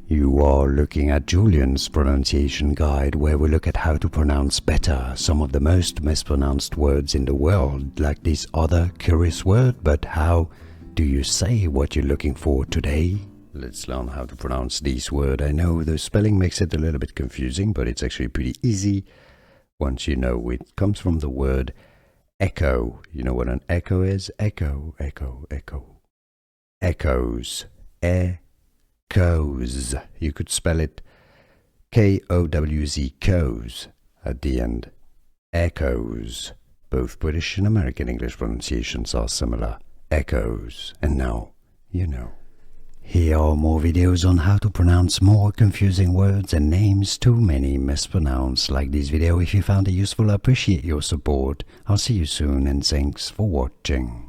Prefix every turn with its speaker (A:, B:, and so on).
A: You are looking at Julian's pronunciation guide, where we look at how to pronounce better some of the most mispronounced words in the world, like this other curious word. But how do you say what you're looking for today? Let's learn how to pronounce this word. I know the spelling makes it a little bit confusing, but it's actually pretty easy once you know. It comes from the word echo. You know what an echo is? Echo, echo, echo. Echoes. Echoes. You could spell it K-O-W-Z, cows at the end. Echoes. Both British and American English pronunciations are similar. Echoes. And now you know. Here are more videos on how to pronounce more confusing words and names too many mispronounced. Like this video if you found it useful. I appreciate your support. I'll see you soon and thanks for watching.